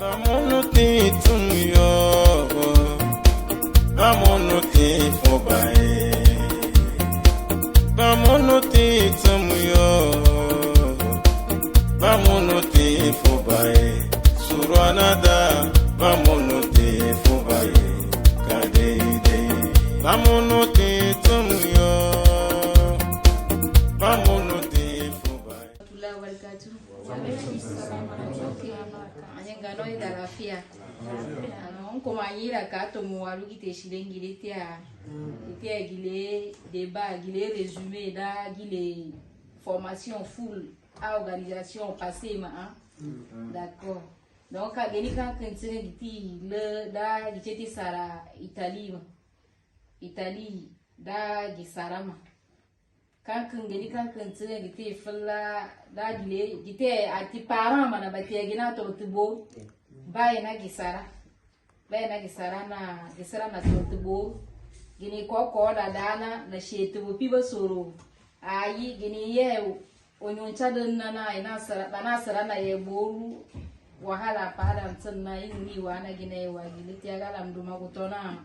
Bamonuti tumyo, bamonuti fobae, bamonuti tumyo, bamonuti fobae, suranada, bamonuti fobae, kadeide, bamonuti tumyo, bamonuti fobae. Ngano ida rafia onko mayira kato muwalu kite shilengile tia gile débat gile résumé da gile formation full à organisation passée ma d'accord donc a geni kan kentene giti le da giti sara Italie da gisarama kan geni kan kentene giti falla da gite ati parent mana batia gina to tubo bayina gisara na to tubo gini ko da dana na shetu piba soro ayi gini ye onyoncha den na ina sara na ye boru wahala pada tsanna inni wana gine wa gili tiaga lamduma kutona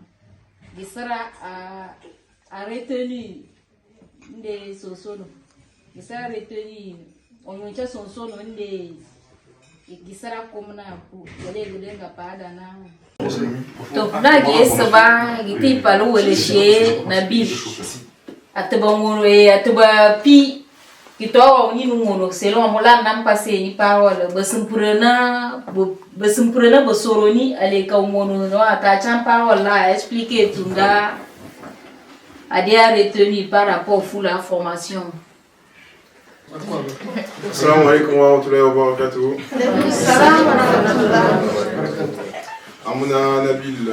gisara a retenu nde sosono gisara retenu onyoncha sosono nde gisara komna pu gele nga pada na to na gesa ba giti palu wele she na bil ataba ngono ataba pi kito ni ngono selon mola nam passé ni parole basumpurena bosoroni ale ka ngono no ata chan parole la expliquer tunga a dia retenu par rapport à la formation. Assalamu alaikum wa rahmatullahi wa barakatuh. Amouna Nabil,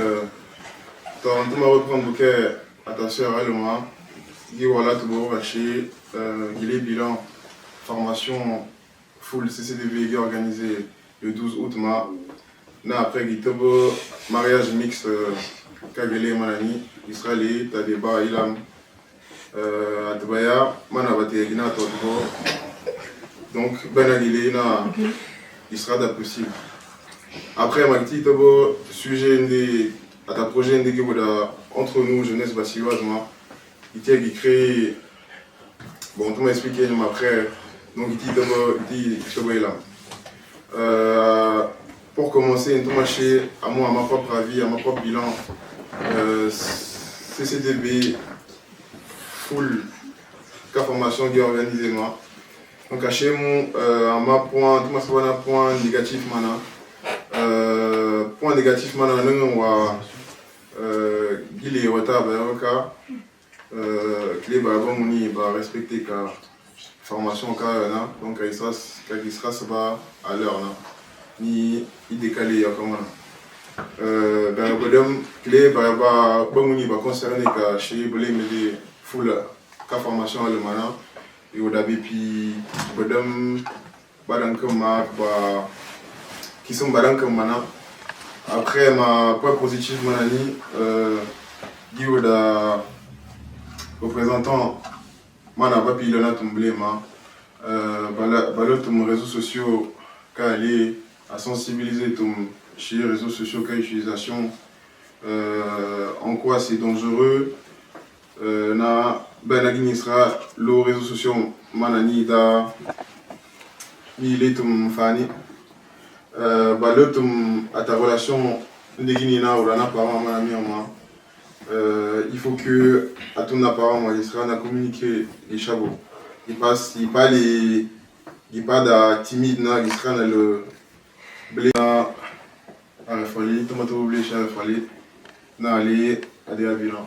tu vas reprendre à ta soeur Alma, qui voilà tout beau raché, il est bilan formation full CCDV organisé le 12 août na après il mariage mix Kagele Manani, Israël, t'as débat Ilam. Atbaya manabate gina togo donc benagile na il sera possible après ma petite sujet à ta projet qui entre nous jeunesse basilloise il crée bon tout m'a expliqué mais après donc il là pour commencer tout marché à moi à ma propre avis à ma propre bilan CCDB full la formation qui est organisée moi donc à chez moi ma point négatif mana point négatif mana non wa gili wata ba clé ba bon ni ba respecter ka formation ka na donc il sera ba à l'heure na ni il décalé ya comment ben bodem clé ba bon ni ba concerner ka chez bolé mais full ka formation le mana et au début puis bodem badankama ba qui sont badankama après ma point positif manani Guy da représentant mana ba puis là tomblé ma balot mon réseaux sociaux ka aller à sensibiliser ton chez les réseaux sociaux ka utilisation en quoi c'est dangereux na benagini sera le réseaux sociaux manani da il est ton fani balotum à ta relation ndegini na urana parent manami moi il faut que à ton apparent il sera na communiquer les chabots il pas da timide na il sera na le blé à la folie tomato blé chez la folie na aller à des bilan.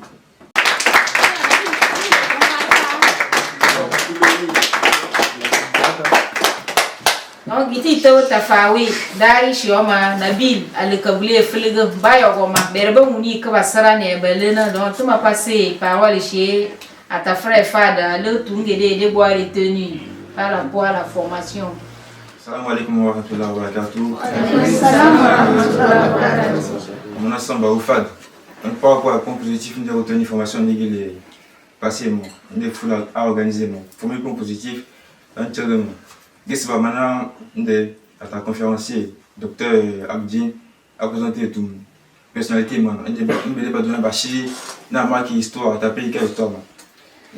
Non, giti to tafawi dari shioma Nabil alikabule filiga bayo goma berbe muni ka basara ne belena donc tu m'as passé parole chez à ta frère Fada le tungede de boire retenu par rapport à la formation. Salam alaikum wa rahmatullahi wa barakatuh. Salam wa rahmatullahi wa barakatuh. Mon ensemble au Fad. Donc par rapport à la compositif de retenu formation négligée passé mon des full à organiser mon premier compositif un tir de mon. Qu'est-ce que maintenant à ta conférencier docteur Abdin, a présenté toute personnalité, man. Il m'a pas donné Bachi, n'a marqué histoire, t'as payé quelle histoire, man.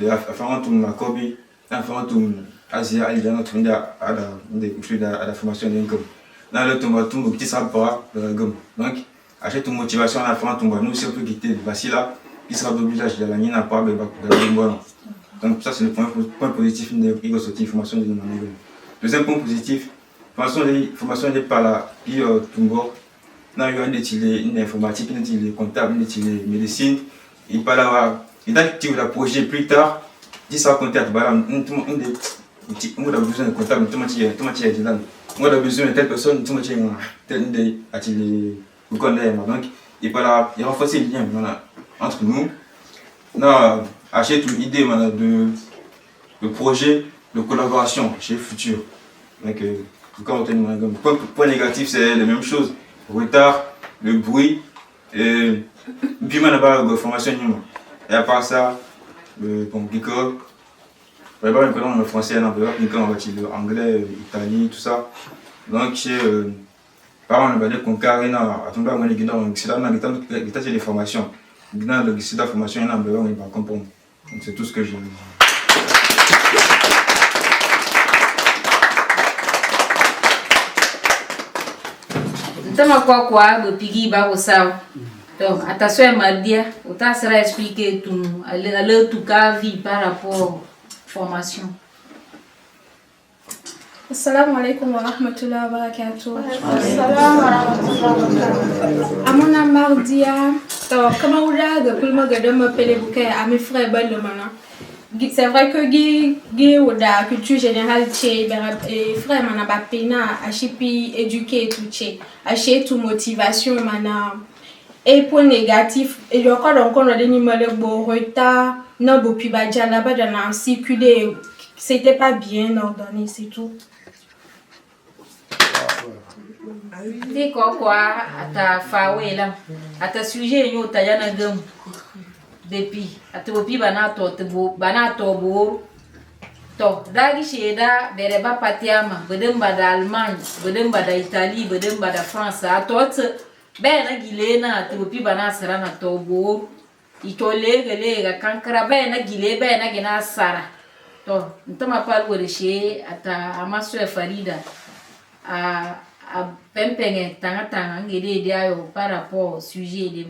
Et à faire tout ma copie, à faire tout Asia, à l'idée de la formation d'un gomme. Dans le tombe, tout le petit sabre de la gomme. Donc, achète une motivation à la fin, nous, si on peut quitter Bachi là, qui sera de village de la ligne à part de la gomme. Donc, ça, c'est le point positif de la formation de la gomme. Deuxième point positif, formation n'est pas là, puis Tumbo. Là, il y a une informatique, une comptable, une médecine. Il parle là, il a activé le projet plus tard. 10 ans comptable, on a besoin de comptable, tout le monde est là. On a besoin de telle personne, tout le monde est vous connaissez. Donc, il parle là, il renforce les liens entre nous. On a acheté une idée de projet de collaboration chez Futur. Donc, point négatif, c'est la même chose. Retard, le bruit, et puis on n'a pas de formation. Et à part ça, bon, l'école, on va pas le français, on va l'anglais, l'italien, tout ça. Donc, par exemple, on va dire qu'on carré, c'est là que des formations. Dans le site de formation, on va comprendre. Donc, c'est tout ce que j'ai. Ntama kwa bopigi ba sawa. Donc attention mardia, ota sera expliquer tout à l'heure tout cas vie par rapport à formation. Assalamu alaikum wa rahmatullahi wa barakatuh. Assalamu wa rahmatullahi wa barakatuh. Amona mardia, to kama ula de kulma gade ma pele bouquet à mes frères belle mana. C'est vrai que Guy ou la culture générale chez frère mana ba pena a chipi éduquer tout chez a chez tout motivation mana et point négatif et je crois donc on a des numéros bon retard non bon puis ba jala ba dans circuler c'était pas bien ordonné c'est tout. Ndi kwa ata fawe la ata sujet yo tayana gam depuis ata bopi banato bo to dagi sheda bereba patiama bedemba da Allemagne bedemba da Italie bedemba da France atot bena gilena ata bopi banasara na to bo itole ga kankara bena gile bena gina sara to ntama palwo de she ata amaso Farida a pempenge tanga ngede diayo par rapport au sujet de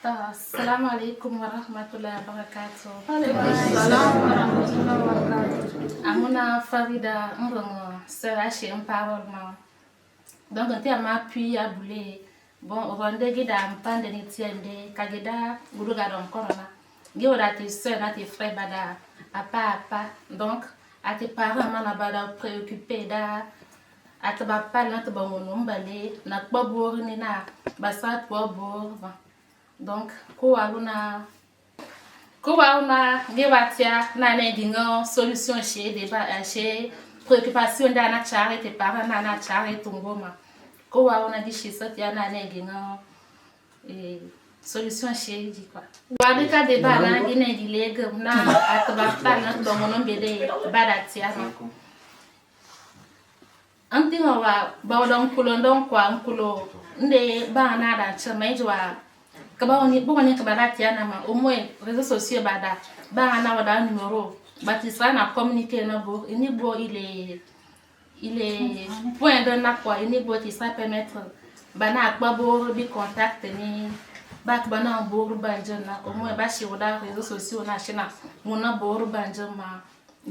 Assalamu alaikum wa rahmatullahi wa barakatuh. Assalamu wa rahmatullahi wa barakatuh. Amona Farida ngongo sera chez un parole ma. Donc on t'a appuyé à bouler. Bon on rendait gida mpande ni tiende kageda guruga don corona. Gioda tes soeurs na tes frères bada à pas. Donc à tes parents mana bada préoccupé da ataba pala to ba mono mbale na kpobor ni na basa kpobor. Donc, quoi débattia nana dingo solution chez débat chez préoccupation d'ana charé tes parents nana charé tungoma quoi on a dit chez ça ya nana dingo et solution chez dit quoi wadi ka débat na dina dileg na ataba plan do mono bede badatia antinga wa ba don kulo don kwa nkulo nde ba na da chama ijwa kaba oni bo ni kaba latia na ma au moins réseaux sociaux bada ba na wada numéro batisa na communiquer na bo ni bo il est point de na quoi ni bo qui ça permettre bana akba bo bi contact ni ba bana bo banjana au moins ba shi wada réseaux sociaux na china mona bo banjama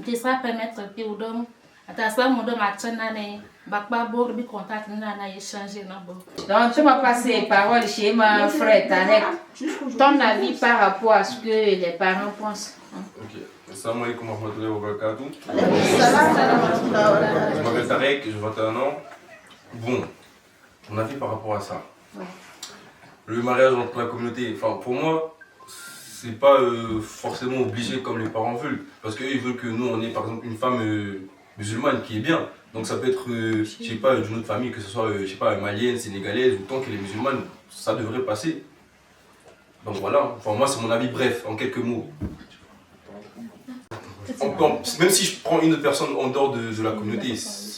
qui ça permettre que udom ata ça modom atana ne bakba bo bi contact na échanger na bo. Donc tu m'as passé parole chez ma frère Tanek. Ton avis par rapport à ce que les parents pensent. OK. Assalamu alaikum wa rahmatullahi wa barakatuh. Je m'appelle Tarek, j'ai 21 ans. Bon, mon avis par rapport à ça. Ouais. Le mariage entre la communauté, enfin pour moi, c'est pas forcément obligé comme les parents veulent. Parce qu'eux ils veulent que nous on ait par exemple une femme musulmane qui est bien. Donc ça peut être, je sais pas, d'une autre famille, que ce soit, je sais pas, malienne, sénégalaise, ou tant qu'elle est musulmane, ça devrait passer. Donc voilà, enfin moi c'est mon avis bref, en quelques mots. Même si je prends une autre personne en dehors de la communauté,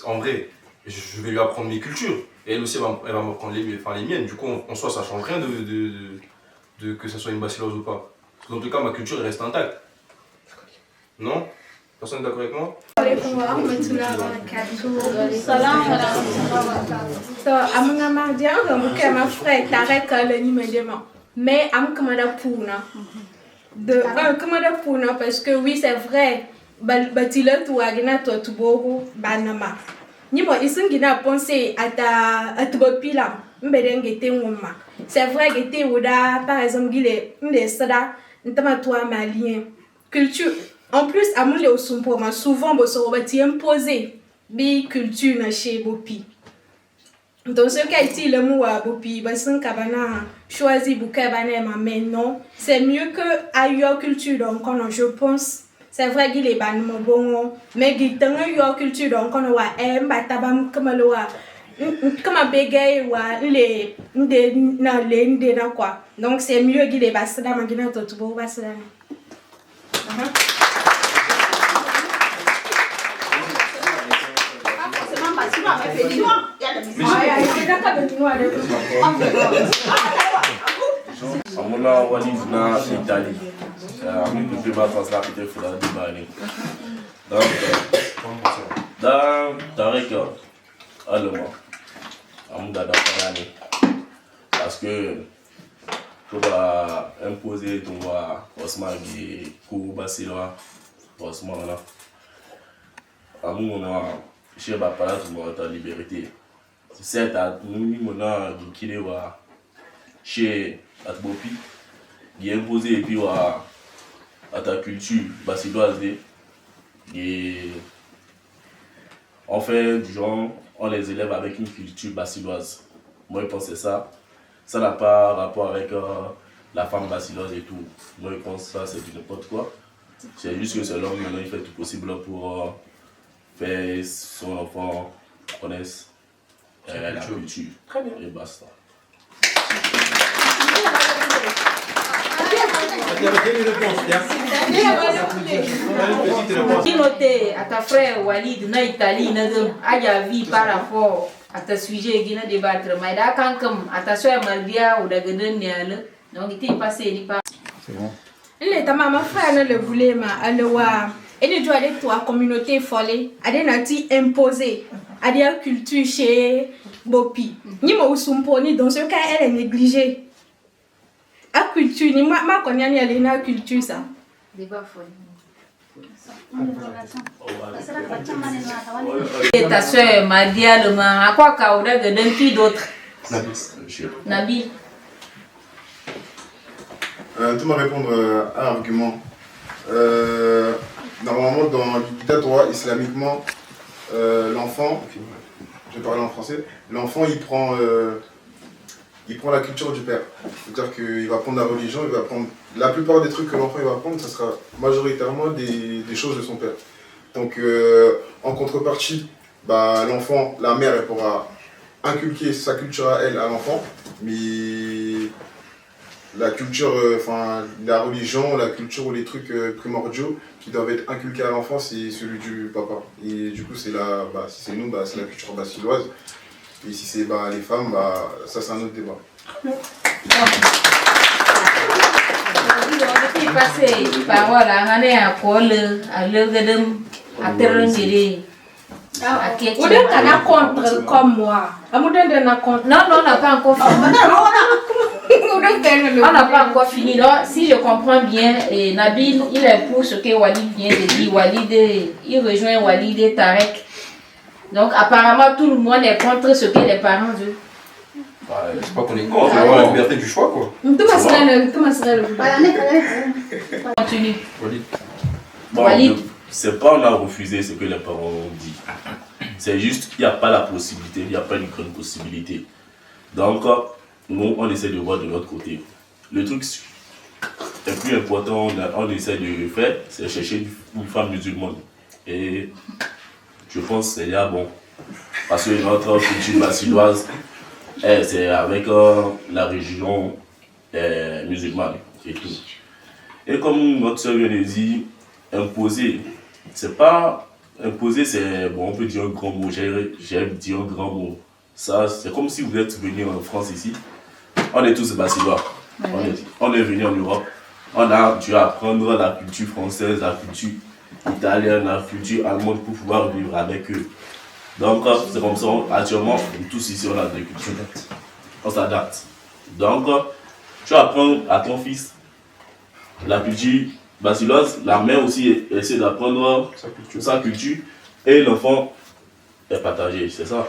en vrai, je vais lui apprendre mes cultures. Et elle aussi, elle va m'apprendre les miennes. Du coup, en soi, ça change rien que ce soit une bassiloise ou pas. Parce qu'en tout cas, ma culture elle reste intacte. Non? Personne n'est d'accord avec moi? Mais parce que oui, c'est vrai. C'est vrai que par exemple, culture. En plus, souvent, imposé bi culture chez Bopi. Dans ce cas, il le mot à Bopi, choisi mais non, c'est mieux que ailleurs culture donc je pense. C'est vrai qu'il est bon, mais il y a une culture donc on a comme bégaye ou les quoi. Donc c'est mieux qu'il est basse dans ma guinée tout beau basse. Amuna wali na Italie. Ami que ma translate de fula de bani. Donc dans Tarek allemand. Amuda da parani. Parce que tu vas imposer ton roi Osman qui court Basiloa Osman là. Amuna chez Bapala tu m'as liberté. C'est à nous mona qui est chez Atbopi qui est imposé et puis à ta culture basiloise et en fait du genre on les élève avec une culture basiloise. Moi je pense que ça n'a pas rapport avec la femme basiloise et tout. Moi je pense que ça c'est du n'importe quoi. C'est juste que c'est l'homme maintenant il fait tout possible pour faire son enfant connaisse la culture. Très bien. Et basta. Noté à ta frère Walid na Italie na vie par rapport à ta sujet qui na débattre mais da quand comme à ta soeur Mardia ou daga dan ne donc il est passé ni pas. C'est bon. Il est maman frère ne le voulait ma alors et les doit avec toi communauté folle a des nati imposé à des culture chez Bopi. Ni mo usumponi dans ce cas elle est négligée. A culture ni ma connait ni elle na culture ça. Débat folle. Et ta soeur Mardia le ma à quoi ka ou daga dan qui d'autre? Nabil. Tu m'as répondre à l'argument. Normalement, dans l'État islamiquement, l'enfant, je vais parler en français, l'enfant il prend la culture du père. C'est-à-dire qu'il va prendre la religion, il va prendre la plupart des trucs que l'enfant va prendre, ça sera majoritairement des choses de son père. Donc en contrepartie, l'enfant, la mère, elle pourra inculquer sa culture à elle, à l'enfant, mais la culture, la religion, la culture ou les trucs primordiaux qui doivent être inculqués à l'enfant, c'est celui du papa. Et du coup, c'est si c'est nous, c'est la culture basiloise. Et si c'est les femmes, ça c'est un autre débat. Passé par voilà, on est à Paul, à l'Evedem, à Terrengiri. Vous êtes un contre comme moi. Non, on n'a pas encore fini. On n'a pas encore fini. Donc, si je comprends bien, Nabil, il est pour ce que Walid vient de dire. Walid, il rejoint Walid et Tarek. Donc, apparemment, tout le monde est contre ce que les parents veulent. C'est pas qu'on est contre, c'est la liberté du choix quoi. Comment serait le Continue. Walid. C'est pas on a refusé ce que les parents ont dit. C'est juste qu'il n'y a pas la possibilité, il n'y a pas une grande possibilité. Donc, nous, on essaie de voir de l'autre côté. Le truc le plus important, on essaie de faire, c'est chercher une femme musulmane. Et je pense que c'est là bon. Parce que notre culture basiloise, c'est avec la religion musulmane et tout. Et comme notre soeur vient de dire, imposer, c'est pas imposer, c'est, bon, on peut dire un grand mot, j'aime dire un grand mot. Ça, c'est comme si vous êtes venu en France ici. On est tous basilois. On est venu en Europe. On a dû apprendre la culture française, la culture italienne, la culture allemande pour pouvoir vivre avec eux. Donc, c'est comme ça, actuellement, tous ici, on a des cultures. On s'adapte. Donc, tu apprends à ton fils la culture basiloise, la mère aussi essaie d'apprendre sa culture et l'enfant est partagé, c'est ça.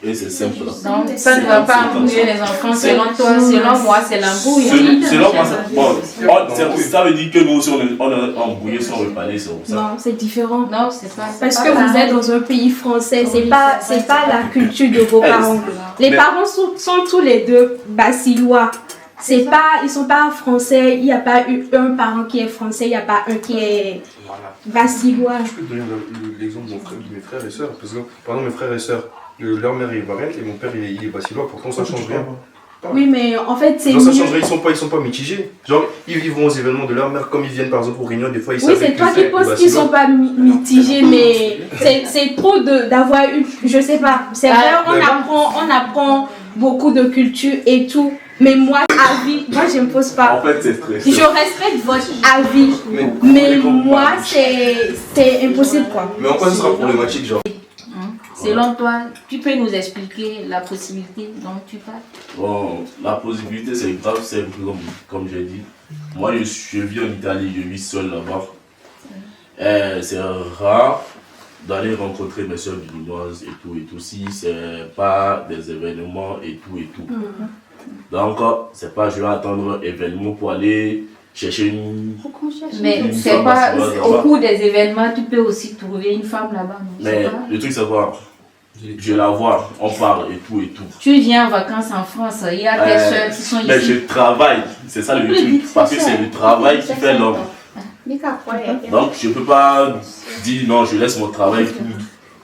Et c'est simple. Donc, ça ne va pas embrouiller les enfants selon toi, selon moi, c'est l'embrouille. Selon moi, ça veut dire que nous aussi, on est embrouillés sans reparler, c'est ça. Non, c'est différent. Non, c'est pas. Parce que vous êtes dans un pays français, c'est pas la culture de vos parents. Les parents sont tous les deux basilois. Ils sont pas français, il n'y a pas eu un parent qui est français, il n'y a pas un qui est basilois. Je peux te donner l'exemple de mes frères et sœurs. Parce que, par exemple, mes frères et sœurs, leur mère est ivoirienne et mon père il est basilois, pourtant ça change rien. Oui, mais en fait, c'est ça change rien, ils sont pas mitigés. Genre, ils vont aux événements de leur mère, comme ils viennent par exemple aux réunions, des fois ils savent. Oui, c'est toi qui penses qu'ils sont pas mitigés, mais c'est trop d'avoir eu, je sais pas. C'est vrai, on apprend beaucoup de culture et tout. Mais moi, je ne pose pas. En fait, c'est très je respecte votre avis, mais moi, c'est impossible, quoi. Mais en quoi ce sera problématique, genre? Selon toi, tu peux nous expliquer la possibilité dont tu parles? Bon, la possibilité, c'est grave, c'est comme j'ai dit. Moi, je vis en Italie, je vis seul là-bas. C'est rare d'aller rencontrer mes soeurs béninoises et tout, si c'est pas des événements et tout. Donc, c'est pas je vais attendre un événement pour aller chercher une. Mais c'est pas au cours des événements, tu peux aussi trouver une femme là-bas. Mais le truc, c'est quoi? Je la vois, on parle et tout. Tu viens en vacances en France, il y a tes soeurs qui sont ici. Mais je travaille, c'est ça le truc. Parce que c'est le travail qui fait l'homme. Donc, je peux pas dire non, je laisse mon travail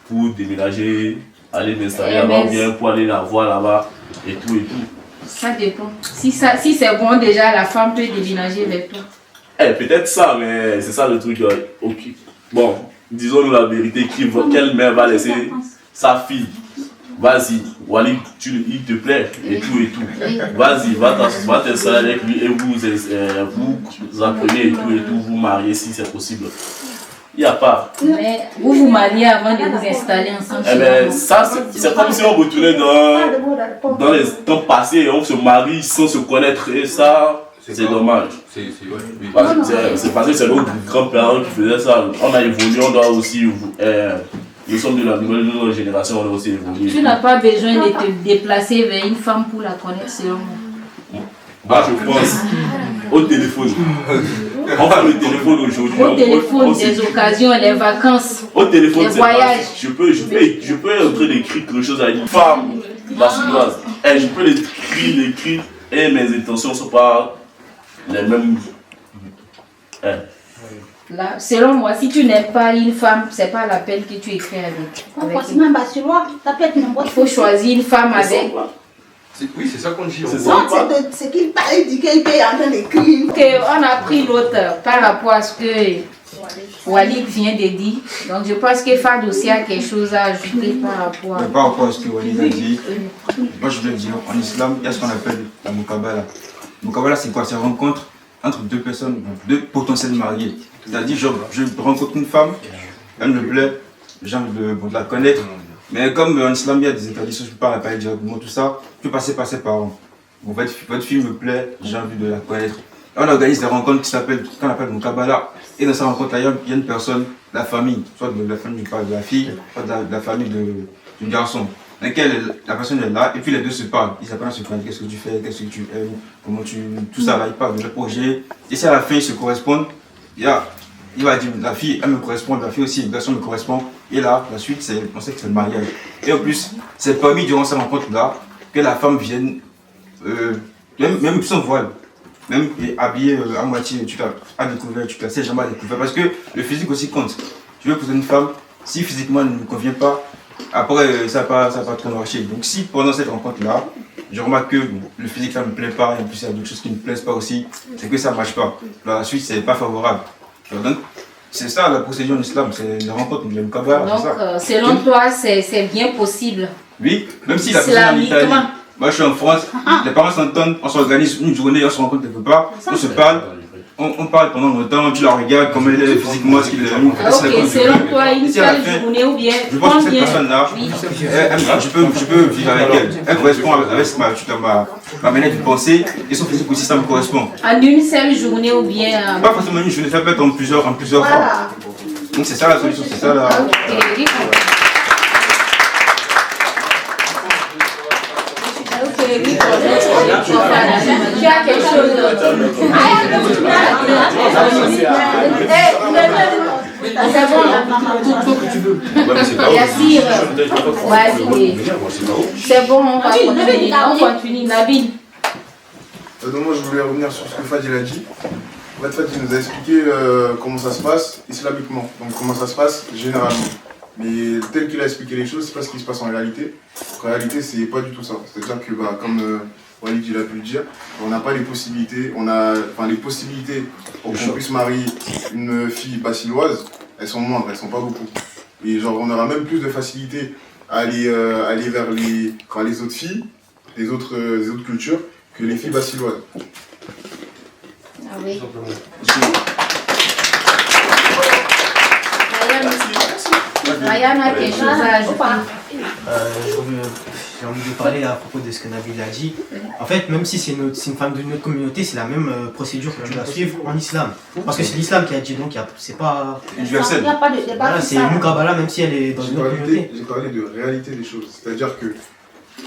pour déménager, aller m'installer là-bas, ou bien pour aller la voir là-bas et tout. Ça dépend. Si c'est bon, déjà, la femme peut déménager avec toi. Peut-être ça, mais c'est ça le truc. Bon, disons-nous la vérité, quelle mère va laisser sa fille? Vas-y, Walid, il te plaît et tout. Vas-y, va t'installer avec lui et vous apprenez et tout, vous mariez si c'est possible. Il n'y a pas. Mais vous vous mariez avant de vous installer ensemble. Ça, c'est comme si on retournait dans les temps passés et on se marie sans se connaître. Et ça, c'est dommage. C'est parce que c'est nos grands-parents qui faisaient ça. On a évolué, on doit aussi. Nous sommes de la nouvelle génération, on doit aussi évoluer. Tu n'as pas besoin de te déplacer vers une femme pour la connaître, selon moi. Je pense. Au téléphone. On fait le téléphone aujourd'hui. Au téléphone, des occasions, les vacances, au téléphone, les voyages. Je peux être en train d'écrire quelque chose à une femme basiloise. Je peux l'écrire et mes intentions ne sont pas les mêmes. Là, selon moi, si tu n'aimes pas une femme, c'est pas la peine que tu écris avec elle. Il faut choisir une femme avec. Oui, c'est ça qu'on dit. C'est qu'il parle du qu'il est en train d'écrire. On a pris l'autre par rapport à ce que Walid vient de dire. Donc je pense que Fad aussi a quelque chose à ajouter par rapport à ce que Walid a dit. Moi je veux dire, en islam, il y a ce qu'on appelle la Mukabala. Mukabala, c'est quoi? C'est une rencontre entre deux personnes, deux potentiels mariés. C'est-à-dire, je rencontre une femme, elle me plaît, j'ai envie de la connaître. Mais comme en islam, il y a des interdictions, je ne peux pas la parler directement, tout ça, je peux passer par ses parents. En fait, votre fille me plaît, j'ai envie de la connaître. Et on organise des rencontres qu'on appelle Mukabala. Et dans cette rencontre-là, il y a une personne, la famille, soit de la famille de la fille, soit de la famille du garçon. Dans laquelle la personne est là, et puis les deux se parlent. Ils apprennent à se parler, qu'est-ce que tu fais, qu'est-ce que tu aimes, comment tu. Tout ça, là, ils parlent de leur projet. Et si à la fin ils se correspondent, il va dire la fille, elle me correspond, la fille aussi, le garçon me correspond. Et là, la suite, on sait que c'est le mariage. Et en plus, c'est permis durant cette rencontre-là que la femme vienne, même sans voile, même habillée à moitié, à découvert, tu ne sais jamais à découvert. Parce que le physique aussi compte. Je veux poser une femme, si physiquement elle ne me convient pas, après ça va pas trop marcher. Donc si pendant cette rencontre-là, je remarque que le physique ça ne me plaît pas, et en plus il y a d'autres choses qui ne me plaisent pas aussi, c'est que ça ne marche pas. La suite, c'est pas favorable. Donc, C'est ça la procédure en islam, c'est une rencontre, le mukabala, c'est ça. Donc, selon toi, c'est bien possible. Oui, même si la personne en Italie, moi je suis en France, les parents s'entendent, on s'organise une journée, on se rencontre quelque part, on se parle. On parle pendant longtemps, tu la regardes, comment elle est physiquement, ce qu'il est. Ok, selon toi, une seule journée ou bien. Je pense que cette personne-là, je peux vivre avec elle. Elle correspond avec ma manière de penser et son physique aussi, ça me correspond. En une seule journée ou bien. Pas forcément une journée, ça peut être en plusieurs fois. Donc c'est ça la solution, c'est ça la. Tu as quelque chose c'est bon. Yassir, vas-y. C'est bon, on continue. Nabil. Donc moi je voulais revenir sur ce que Fadil a dit. En fait, Fadil nous a expliqué comment ça se passe islamiquement, donc comment ça se passe généralement. Mais tel qu'il a expliqué les choses, c'est pas ce qui se passe en réalité. En réalité, c'est pas du tout ça. C'est-à-dire que, comme Walid il a pu le dire, on n'a pas les possibilités. Les possibilités pour qu'on puisse marier une fille bassiloise, elles sont moindres, elles sont pas beaucoup. Et genre, on aura même plus de facilité à aller vers les autres filles, les autres cultures, que les filles bassiloises. Ah oui. Ryan a quelque chose à ajouter. J'ai envie de parler à propos de ce que Nabil a dit. En fait, même si c'est une femme de notre communauté, c'est la même procédure que tu dois suivre en islam. Parce que c'est l'islam qui a dit, donc c'est pas universel. Il n'y a pas de débat. Voilà, c'est Mukabala, même si elle est dans une autre communauté. J'ai parlé de réalité des choses. C'est-à-dire que,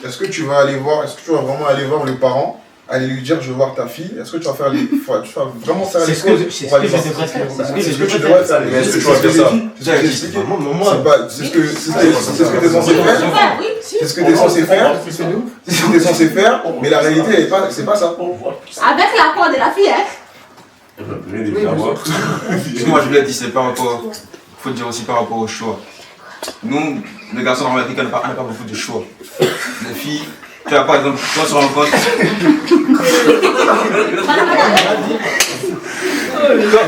est-ce que tu vas vraiment aller voir les parents, aller lui dire je veux voir ta fille, est-ce que tu vas faire les. Tu vas vraiment faire les choses pour aller voir ta fille. C'est ce que tu devrais faire. Mais est-ce que tu vas faire ça? C'est ce que j'ai expliqué. C'est ce que tu es censé faire. C'est ce que tu es censé faire. C'est ce que tu es censé faire, mais la réalité, c'est pas ça. Avec l'accord de la fille, hein? Excuse-moi, je voulais dire, c'est par rapport. Il faut dire aussi par rapport au choix. Nous, les garçons en Amérique, on n'a pas beaucoup de choix. Les filles, tu vois, par exemple, quand on se rencontre.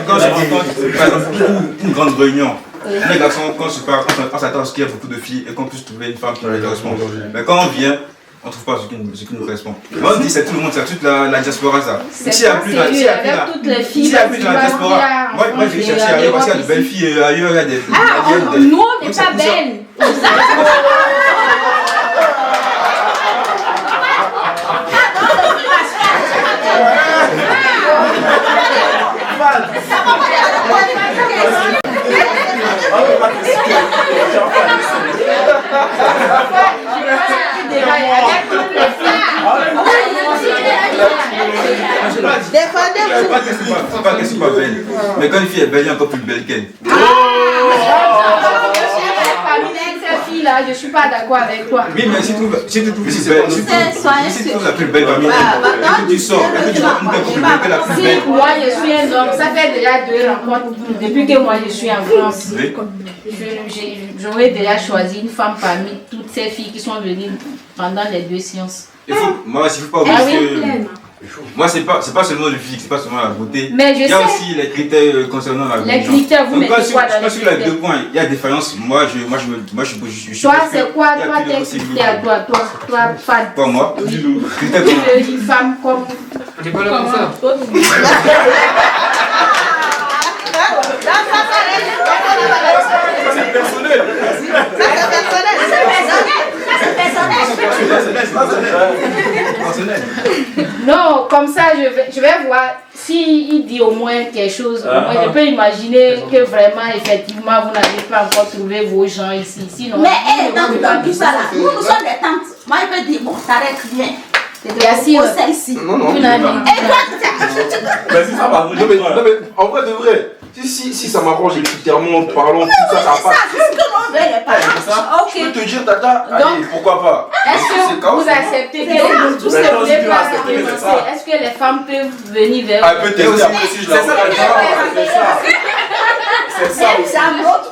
Quand je rencontre, par exemple, une grande réunion, les garçons, quand on se parle, on s'attend à ce qu'il y ait beaucoup de filles et qu'on puisse trouver une femme qui nous correspond. Mais quand on vient, on ne trouve pas ce qui nous correspond. Moi, on dit c'est tout le monde, c'est toute la diaspora ça. S'il n'y a plus de la diaspora, moi je vais chercher ailleurs parce qu'il y a de belles filles ailleurs, il y a des. Ah, nous on n'est pas belles. C'est pas qu'elle soit pas belle, mais quand une fille est belle, elle est encore plus belle qu'elle. Là, je suis pas d'accord avec toi. Oui, mais si tu trouves la plus belle famille, tu sors, et que tu rencontres plus belle que la plus belle. Si moi je suis un homme, ça fait déjà 2 rencontres depuis que moi je suis en France. J'aurais déjà choisi une femme parmi toutes ces filles qui sont venues pendant les 2 séances. Moi, il ne faut pas oublier que. Moi, c'est pas seulement le physique, c'est pas seulement la beauté. Mais il y a aussi les critères concernant la religion. Les critères, vous mettez quoi dans les critères? Les 2 points, il y a défaillance. Moi, je suis. Toi, c'est quoi? Toi, tes critères, toi, Fad. Pas moi. Critères comment? Tu veux une femme comme. On n'est pas là pour ça. C'est personnel. Non, comme ça, je vais voir s'il dit au moins quelque chose. Moi, je peux imaginer que vraiment, effectivement, vous n'avez pas encore trouvé vos gens ici. Sinon, mais dans tout ça là, nous sommes des tantes. Moi, je peux dire, bon, t'arrêtes bien. Celle-ci. Non. Et toi, mais si ça va, non mais en vrai de vrai, si ça m'arrange écritement, parlons, tout ça, ça passe. Je peux te dire, Tata, allez, pourquoi pas. Est-ce que vous acceptez que tout ce que vous voulez pas recommencer? Est-ce que les femmes peuvent venir vers vous? Elle peut tester après si je la vois. C'est ça aussi.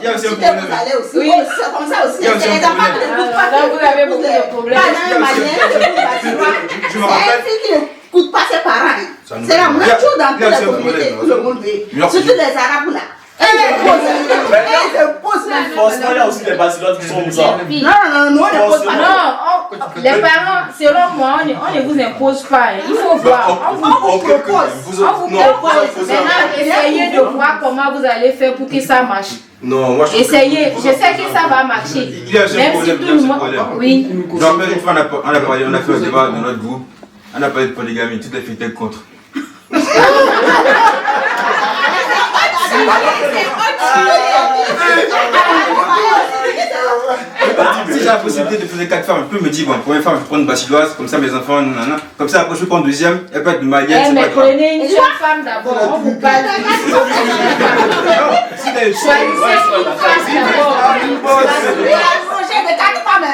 Il y a aussi un problème. Oui, c'est comme ça aussi. Les enfants ne l'écoutent pas. Vous avez beaucoup de problèmes. Pas de la même manière. Je me rappelle. Qui n'écoute pas ses parents. C'est la même chose dans tous les communautés. Tout le monde veut. Surtout les Arabes là. Forcément, il y a aussi des basilotes qui sont comme ça. Non, on ne pose pas. Non, les parents, selon moi, on ne vous impose pas. Il faut voir. On vous propose. On vous propose. Maintenant, essayez de voir comment vous allez faire pour que ça marche. Non, moi je Essayez. Je sais que ça va marcher. Il y a ce Même problème, si tout le monde. Oui. Non, mais une fois, on a fait un débat dans notre groupe. On a parlé de polygamie. Toutes les filles étaient contre. Si j'ai la possibilité de faire 4 femmes, je peux me dire, bon, première femme, je prends une bachilloise, comme ça mes enfants, nanana. Comme ça, après, je prends deuxième, elle peut être malienne, c'est Mais pas grave. prenez une seule femme d'abord. On vous parle. Si t'as une Choisissez une femme d'abord. Il y a un projet de 4 femmes.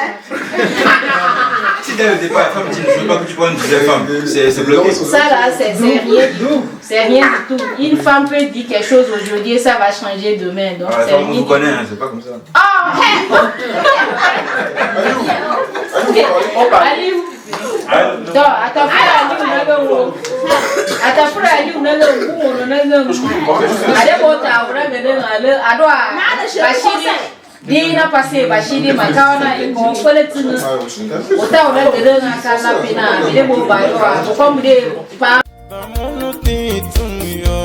Si dès le départ, la femme dit, je veux pas que tu prennes une deuxième femme, c'est bloqué. Ça là, c'est rien du tout. C'est rien du tout. Une femme peut dire quelque chose aujourd'hui et ça va changer demain. Donc Ah, c'est on vous rien. connaît, hein, c'est pas comme ça. Ah! Aliou. Donc, attends, Aliou, Aliou, Dina passé Bashidi Makawana et mon politique. Autant on a de l'un à Canapina, il est beau bayoua, comme des pas. Amono te tunyo,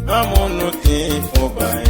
amono te fobaye.